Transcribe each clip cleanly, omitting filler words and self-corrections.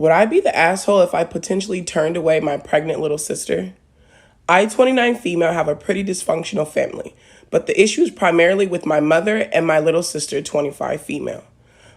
Would I be the asshole if I potentially turned away my pregnant little sister? I, 29 female, have a pretty dysfunctional family, but the issue is primarily with my mother and my little sister, 25 female.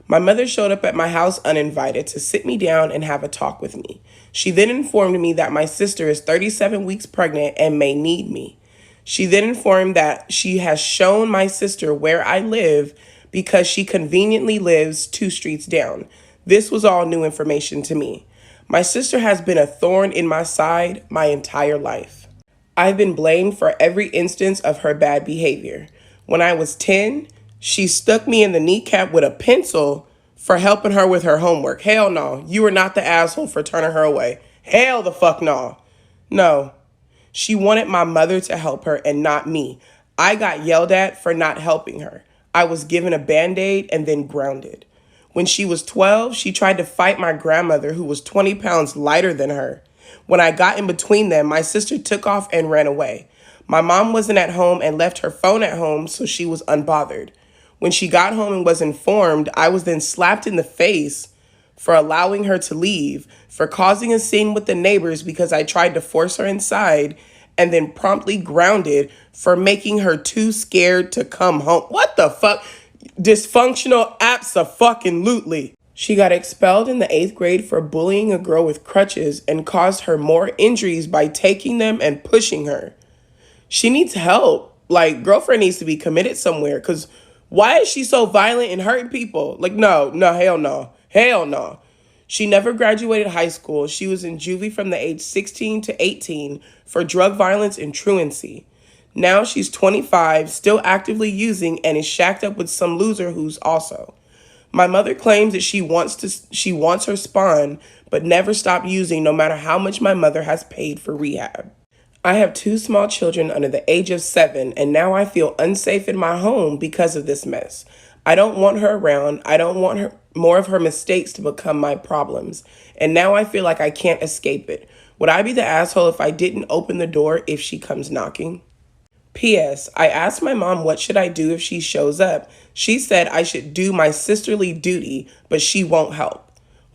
My mother showed up at my house uninvited to sit me down and have a talk with me. She then informed me that my sister is 37 weeks pregnant and may need me. She then informed that she has shown my sister where I live because she conveniently lives 2 streets down. This was all new information to me. My sister has been a thorn in my side my entire life. I've been blamed for every instance of her bad behavior. When I was 10, she stuck me in the kneecap with a pencil for helping her with her homework. Hell no, you were not the asshole for turning her away. Hell the fuck no. No, she wanted my mother to help her and not me. I got yelled at for not helping her. I was given a Band-Aid and then grounded. When she was 12, she tried to fight my grandmother, who was 20 pounds lighter than her. When I got in between them, my sister took off and ran away. My mom wasn't at home and left her phone at home, so she was unbothered. When she got home and was informed, I was then slapped in the face for allowing her to leave, for causing a scene with the neighbors because I tried to force her inside, and then promptly grounded for making her too scared to come home. What the fuck? Dysfunctional abso-fucking-lutely. She got expelled in the 8th grade for bullying a girl with crutches and caused her more injuries by taking them and pushing her. She needs help. Like, girlfriend needs to be committed somewhere, because why is she so violent and hurting people? Like, no, hell no. Hell no. She never graduated high school. She was in juvie from the age 16 to 18 for drug violence and truancy. Now she's 25, still actively using, and is shacked up with some loser who's also. My mother claims that she wants her spawn, but never stopped using no matter how much my mother has paid for rehab. I have 2 small children under the age of 7, and now I feel unsafe in my home because of this mess. I don't want her around. I don't want more of her mistakes to become my problems. And now I feel like I can't escape it. Would I be the asshole if I didn't open the door if she comes knocking? P.S. I asked my mom what should I do if she shows up. She said I should do my sisterly duty, but she won't help.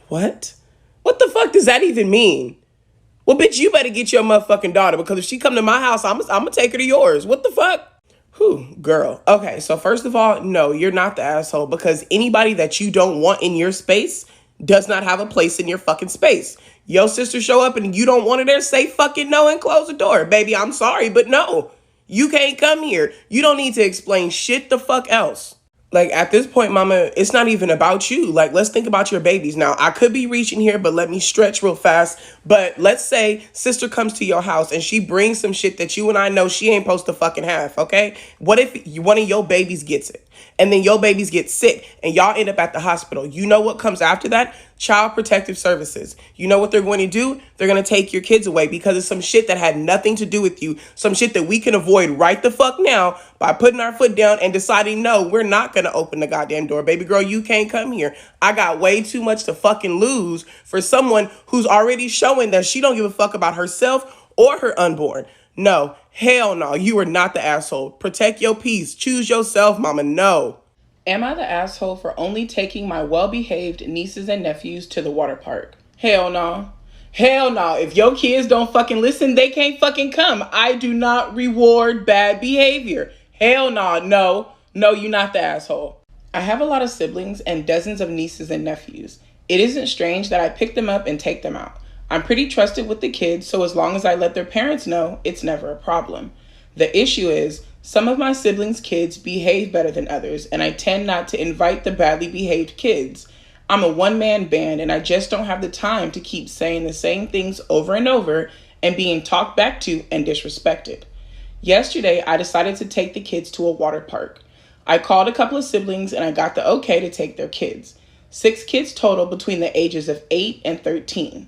What? What the fuck does that even mean? Well, bitch, you better get your motherfucking daughter, because if she come to my house, I'm going to take her to yours. What the fuck? Whew, girl. Okay, so first of all, no, you're not the asshole, because anybody that you don't want in your space does not have a place in your fucking space. Your sister show up and you don't want her there, say fucking no and close the door. Baby, I'm sorry, but no. You can't come here. You don't need to explain shit the fuck else. Like, at this point, mama, it's not even about you. Like, let's think about your babies. Now, I could be reaching here, but let me stretch real fast. But let's say sister comes to your house and she brings some shit that you and I know she ain't supposed to fucking have, okay? What if one of your babies gets it? And then your babies get sick and y'all end up at the hospital. You know what comes after that? Child Protective Services. You know what they're going to do? They're going to take your kids away because of some shit that had nothing to do with you. Some shit that we can avoid right the fuck now by putting our foot down and deciding, no, we're not going to open the goddamn door. Baby girl, you can't come here. I got way too much to fucking lose for someone who's already showing that she don't give a fuck about herself or her unborn. No, hell no, you are not the asshole. Protect your peace. Choose yourself, mama. No. Am I the asshole for only taking my well-behaved nieces and nephews to the water park? Hell no. Hell no. If your kids don't fucking listen, they can't fucking come. I do not reward bad behavior. Hell no. No, you're not the asshole. I have a lot of siblings and dozens of nieces and nephews. It isn't strange that I pick them up and take them out. I'm pretty trusted with the kids, so as long as I let their parents know, it's never a problem. The issue is, some of my siblings' kids behave better than others, and I tend not to invite the badly behaved kids. I'm a one-man band, and I just don't have the time to keep saying the same things over and over and being talked back to and disrespected. Yesterday, I decided to take the kids to a water park. I called a couple of siblings, and I got the okay to take their kids. 6 kids total between the ages of 8 and 13.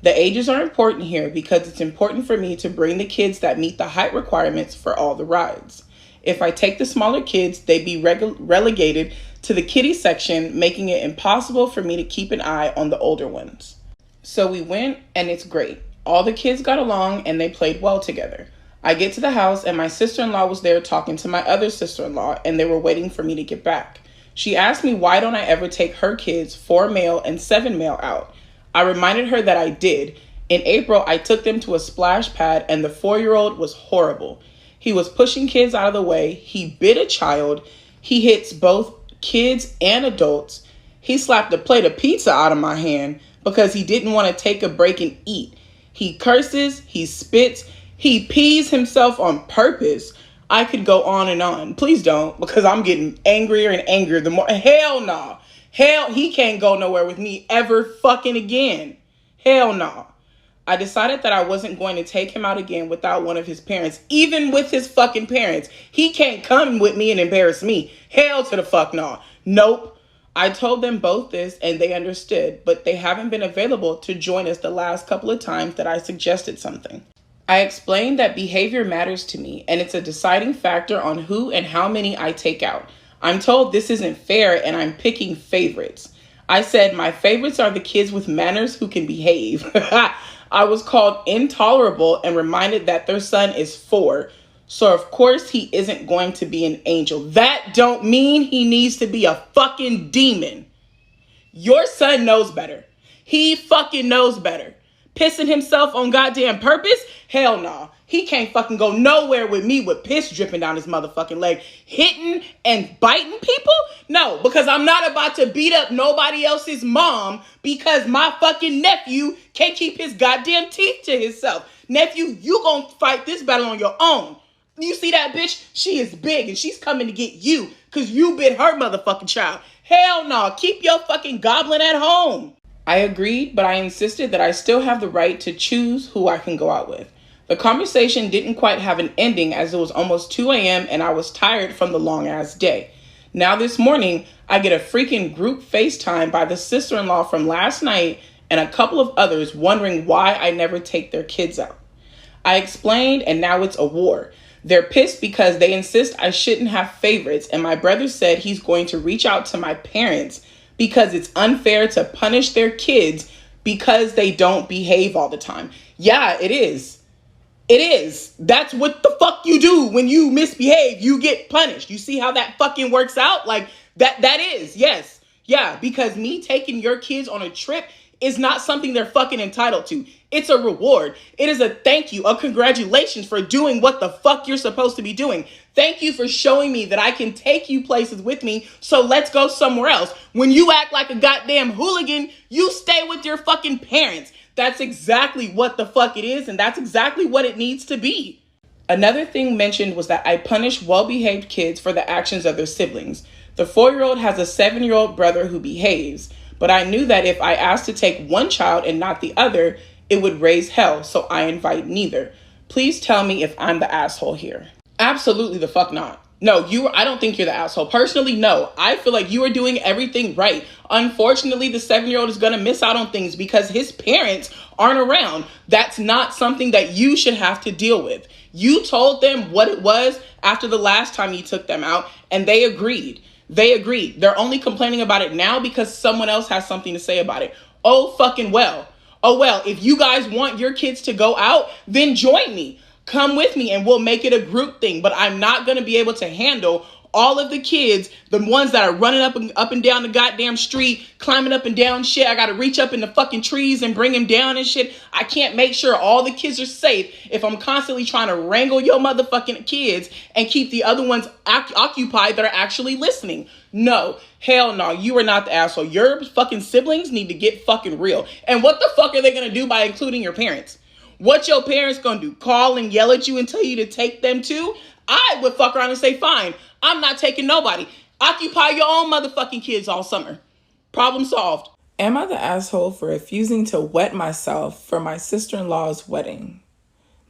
The ages are important here because it's important for me to bring the kids that meet the height requirements for all the rides. If I take the smaller kids, they'd be relegated to the kiddie section, making it impossible for me to keep an eye on the older ones. So we went, and it's great. All the kids got along and they played well together. I get to the house and my sister-in-law was there talking to my other sister-in-law, and they were waiting for me to get back. She asked me why don't I ever take her kids, 4 male and 7 male, out. I reminded her that I did. In April, I took them to a splash pad and the 4-year-old was horrible. He was pushing kids out of the way. He bit a child. He hits both kids and adults. He slapped a plate of pizza out of my hand because he didn't want to take a break and eat. He curses, he spits, he pees himself on purpose. I could go on and on. Please don't, because I'm getting angrier and angrier the more. Hell no. Hell, he can't go nowhere with me ever fucking again. Hell no. I decided that I wasn't going to take him out again without one of his parents, even with his fucking parents. He can't come with me and embarrass me. Hell to the fuck no. Nope. I told them both this and they understood, but they haven't been available to join us the last couple of times that I suggested something. I explained that behavior matters to me and it's a deciding factor on who and how many I take out. I'm told this isn't fair and I'm picking favorites. I said my favorites are the kids with manners who can behave. I was called intolerable and reminded that their son is 4. So of course he isn't going to be an angel. That don't mean he needs to be a fucking demon. Your son knows better. He fucking knows better. Pissing himself on goddamn purpose? Hell no. He can't fucking go nowhere with me with piss dripping down his motherfucking leg. Hitting and biting people? No, because I'm not about to beat up nobody else's mom because my fucking nephew can't keep his goddamn teeth to himself. Nephew, you gonna fight this battle on your own. You see that bitch? She is big and she's coming to get you because you bit her motherfucking child. Hell no. Keep your fucking goblin at home. I agreed, but I insisted that I still have the right to choose who I can go out with. The conversation didn't quite have an ending as it was almost 2 a.m. and I was tired from the long-ass day. Now this morning, I get a freaking group FaceTime by the sister-in-law from last night and a couple of others wondering why I never take their kids out. I explained and now it's a war. They're pissed because they insist I shouldn't have favorites and my brother said he's going to reach out to my parents because it's unfair to punish their kids because they don't behave all the time. Yeah, it is. It is. That's what the fuck you do when you misbehave. You get punished. You see how that fucking works out? Like that is, yes. Yeah, because me taking your kids on a trip is not something they're fucking entitled to. It's a reward. It is a thank you, a congratulations for doing what the fuck you're supposed to be doing. Thank you for showing me that I can take you places with me, so let's go somewhere else. When you act like a goddamn hooligan, you stay with your fucking parents. That's exactly what the fuck it is, and that's exactly what it needs to be. Another thing mentioned was that I punish well-behaved kids for the actions of their siblings. The 4-year-old has a 7-year-old brother who behaves, but I knew that if I asked to take one child and not the other, it would raise hell, so I invite neither. Please tell me if I'm the asshole here. Absolutely the fuck not. No, I don't think you're the asshole. Personally, no. I feel like you are doing everything right. Unfortunately, the 7-year-old is going to miss out on things because his parents aren't around. That's not something that you should have to deal with. You told them what it was after the last time you took them out, and they agreed. They agreed. They're only complaining about it now because someone else has something to say about it. Oh, fucking well. Oh, well, if you guys want your kids to go out, then join me. Come with me and we'll make it a group thing. But I'm not going to be able to handle all of the kids, the ones that are running up and down the goddamn street, climbing up and down shit. I got to reach up in the fucking trees and bring them down and shit. I can't make sure all the kids are safe if I'm constantly trying to wrangle your motherfucking kids and keep the other ones occupied that are actually listening. No, hell no, you are not the asshole. Your fucking siblings need to get fucking real. And what the fuck are they going to do by including your parents? What your parents going to do? Call and yell at you and tell you to take them too? I would fuck around and say, fine, I'm not taking nobody. Occupy your own motherfucking kids all summer. Problem solved. Am I the asshole for refusing to wet myself for my sister-in-law's wedding?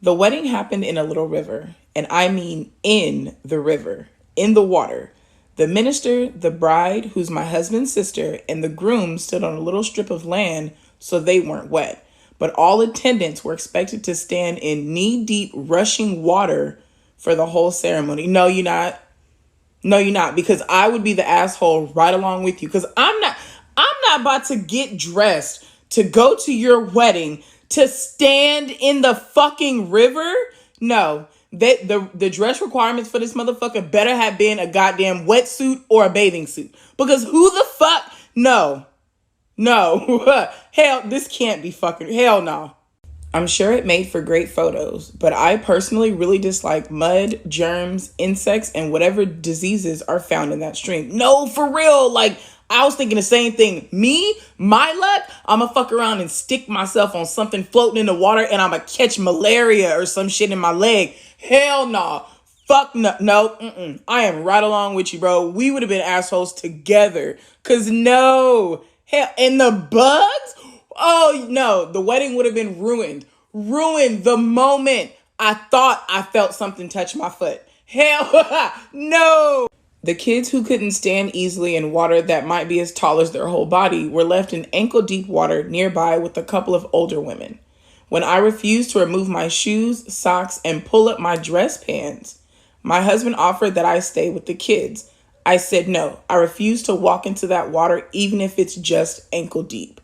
The wedding happened in a little river, and I mean in the river, in the water. The minister, the bride, who's my husband's sister, and the groom stood on a little strip of land so they weren't wet. But all attendants were expected to stand in knee-deep rushing water for the whole ceremony. No, you're not. No, you're not, because I would be the asshole right along with you, because I'm not about to get dressed to go to your wedding to stand in the fucking river. No, the dress requirements for this motherfucker better have been a goddamn wetsuit or a bathing suit, because who the fuck? No. No. Hell, this can't be fucking, hell no. I'm sure it made for great photos, but I personally really dislike mud, germs, insects, and whatever diseases are found in that stream. No, for real. Like, I was thinking the same thing. Me, my luck, I'ma fuck around and stick myself on something floating in the water and I'ma catch malaria or some shit in my leg. Hell no. Fuck no. No. I am right along with you, bro. We would have been assholes together. Cause no. Hell, and the bugs? Oh no, the wedding would have been ruined. Ruined the moment I thought I felt something touch my foot. Hell no. The kids who couldn't stand easily in water that might be as tall as their whole body were left in ankle deep water nearby with a couple of older women. When I refused to remove my shoes, socks, and pull up my dress pants, my husband offered that I stay with the kids. I said no. I refuse to walk into that water even if it's just ankle deep.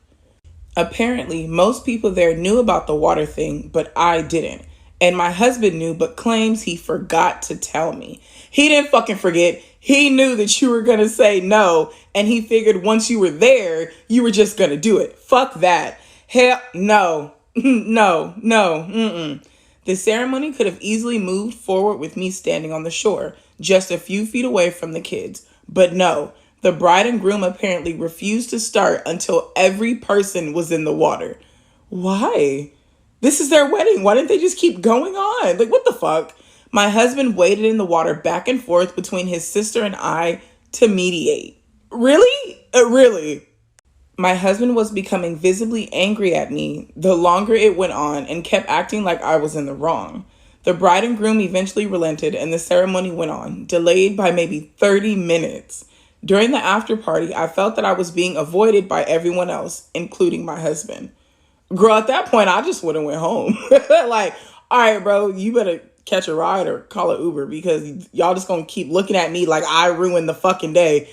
Apparently, most people there knew about the water thing, but I didn't. And my husband knew, but claims he forgot to tell me. He didn't fucking forget. He knew that you were going to say no, and he figured once you were there, you were just going to do it. Fuck that. Hell, no. No. The ceremony could have easily moved forward with me standing on the shore, just a few feet away from the kids. But no. The bride and groom apparently refused to start until every person was in the water. Why? This is their wedding. Why didn't they just keep going on? Like, what the fuck? My husband waded in the water back and forth between his sister and I to mediate. Really? Really? My husband was becoming visibly angry at me the longer it went on and kept acting like I was in the wrong. The bride and groom eventually relented and the ceremony went on, delayed by maybe 30 minutes. During the after party, I felt that I was being avoided by everyone else, including my husband. Girl, at that point, I just would have went home. Like, all right, bro, you better catch a ride or call an Uber because y'all just gonna keep looking at me like I ruined the fucking day.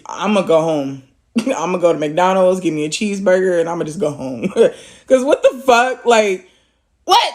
I'm gonna go home. I'm gonna go to McDonald's, give me a cheeseburger, and I'm gonna just go home. Because what the fuck? Like, what?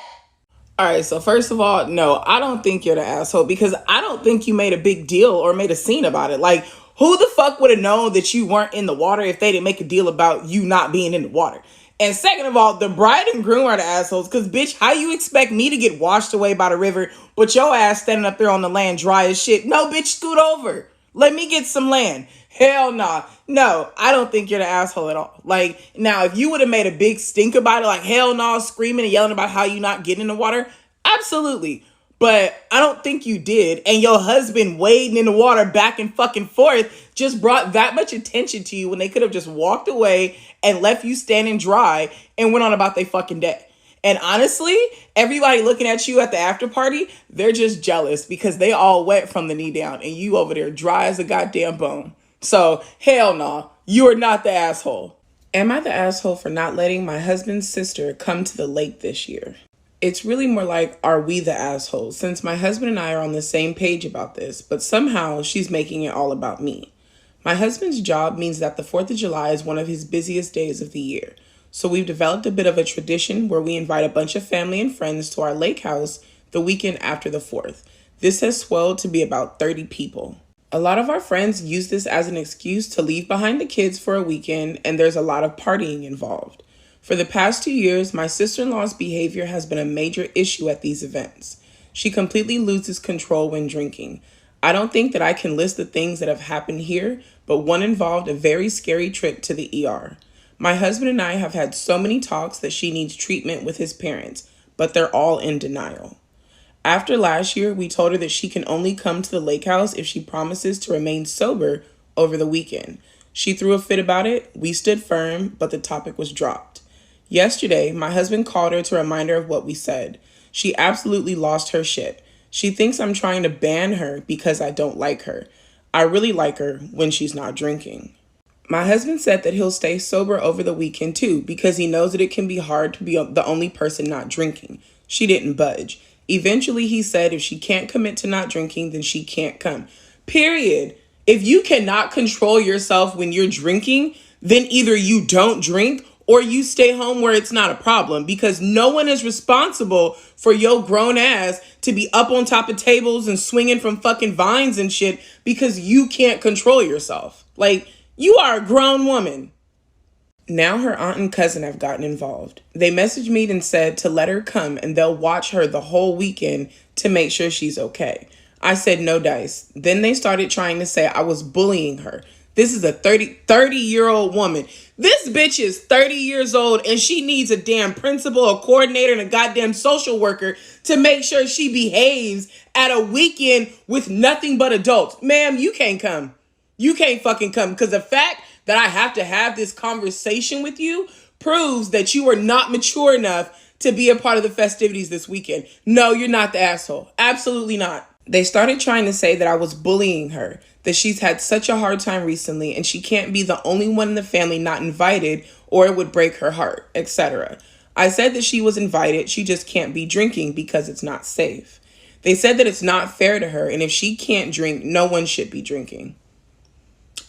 All right, so first of all, no, I don't think you're the asshole because I don't think you made a big deal or made a scene about it. Like, who the fuck would have known that you weren't in the water if they didn't make a deal about you not being in the water? And second of all, the bride and groom are the assholes because, bitch, how you expect me to get washed away by the river but your ass standing up there on the land dry as shit? No, bitch, scoot over. Let me get some land. Hell nah. No, I don't think you're the asshole at all. Like, now, if you would have made a big stink about it, like, hell no, screaming and yelling about how you not getting in the water, absolutely. But I don't think you did. And your husband wading in the water back and fucking forth just brought that much attention to you when they could have just walked away and left you standing dry and went on about their fucking day. And honestly, everybody looking at you at the after party, they're just jealous because they all wet from the knee down and you over there dry as a goddamn bone. So hell no, you are not the asshole. Am I the asshole for not letting my husband's sister come to the lake this year? It's really more like, are we the assholes? Since my husband and I are on the same page about this, but somehow she's making it all about me. My husband's job means that the 4th of July is one of his busiest days of the year. So we've developed a bit of a tradition where we invite a bunch of family and friends to our lake house the weekend after the 4th. This has swelled to be about 30 people. A lot of our friends use this as an excuse to leave behind the kids for a weekend, and there's a lot of partying involved. For the past 2 years, my sister-in-law's behavior has been a major issue at these events. She completely loses control when drinking. I don't think that I can list the things that have happened here, but one involved a very scary trip to the ER. My husband and I have had so many talks that she needs treatment with his parents, but they're all in denial. After last year, we told her that she can only come to the lake house if she promises to remain sober over the weekend. She threw a fit about it, we stood firm, but the topic was dropped. Yesterday, my husband called her to remind her of what we said. She absolutely lost her shit. She thinks I'm trying to ban her because I don't like her. I really like her when she's not drinking. My husband said that he'll stay sober over the weekend too because he knows that it can be hard to be the only person not drinking. She didn't budge. Eventually, he said if she can't commit to not drinking, then she can't come. Period. If you cannot control yourself when you're drinking, then either you don't drink or you stay home where it's not a problem because no one is responsible for your grown ass to be up on top of tables and swinging from fucking vines and shit because you can't control yourself. Like, you are a grown woman. Now her aunt and cousin have gotten involved. They messaged me and said to let her come and they'll watch her the whole weekend to make sure she's okay. I said no dice. Then they started trying to say I was bullying her. This is a 30-year-old woman. This bitch is 30 years old and she needs a damn principal, a coordinator, and a goddamn social worker to make sure she behaves at a weekend with nothing but adults. Ma'am, you can't come. You can't fucking come, because the fact that I have to have this conversation with you proves that you are not mature enough to be a part of the festivities this weekend. No, you're not the asshole. Absolutely not. They started trying to say that I was bullying her, that she's had such a hard time recently and she can't be the only one in the family not invited or it would break her heart, etc. I said that she was invited, she just can't be drinking because it's not safe. They said that it's not fair to her and if she can't drink, no one should be drinking.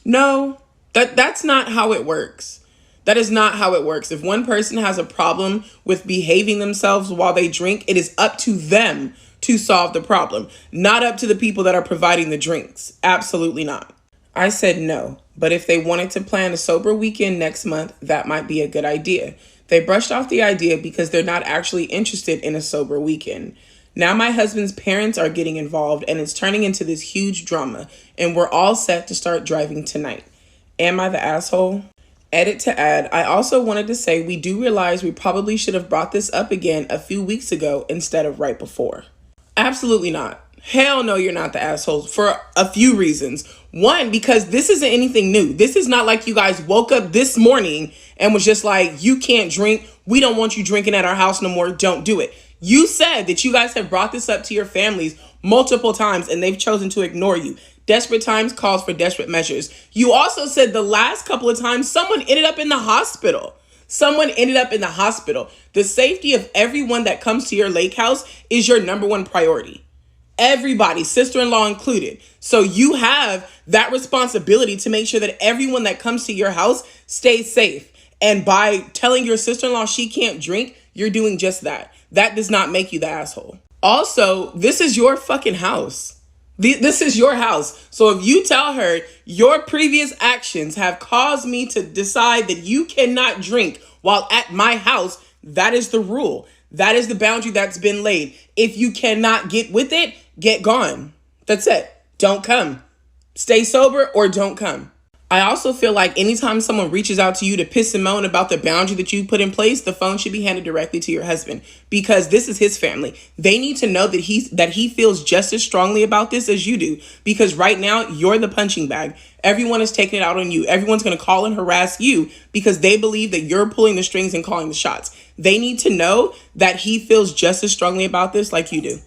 No, that's not how it works. That is not how it works. If one person has a problem with behaving themselves while they drink, it is up to them to solve the problem, not up to the people that are providing the drinks. Absolutely not. I said no, but if they wanted to plan a sober weekend next month, that might be a good idea. They brushed off the idea because they're not actually interested in a sober weekend. Now my husband's parents are getting involved and it's turning into this huge drama, and we're all set to start driving tonight. Am I the asshole? Edit to add, I also wanted to say we do realize we probably should have brought this up again a few weeks ago instead of right before. Absolutely not. Hell no, you're not the asshole for a few reasons. One, because this isn't anything new. This is not like you guys woke up this morning and was just like, you can't drink. We don't want you drinking at our house no more. Don't do it. You said that you guys have brought this up to your families multiple times and they've chosen to ignore you. Desperate times calls for desperate measures. You also said the last couple of times someone ended up in the hospital. Someone ended up in the hospital. The safety of everyone that comes to your lake house is your number one priority. Everybody, sister-in-law included. So you have that responsibility to make sure that everyone that comes to your house stays safe. And by telling your sister-in-law she can't drink, you're doing just that. That does not make you the asshole. Also, this is your fucking house. This is your house. So if you tell her your previous actions have caused me to decide that you cannot drink while at my house, that is the rule. That is the boundary that's been laid. If you cannot get with it, get gone. That's it. Don't come. Stay sober or don't come. I also feel like anytime someone reaches out to you to piss and moan about the boundary that you put in place, the phone should be handed directly to your husband, because this is his family. They need to know that he feels just as strongly about this as you do, because right now you're the punching bag. Everyone is taking it out on you. Everyone's going to call and harass you because they believe that you're pulling the strings and calling the shots. They need to know that he feels just as strongly about this like you do.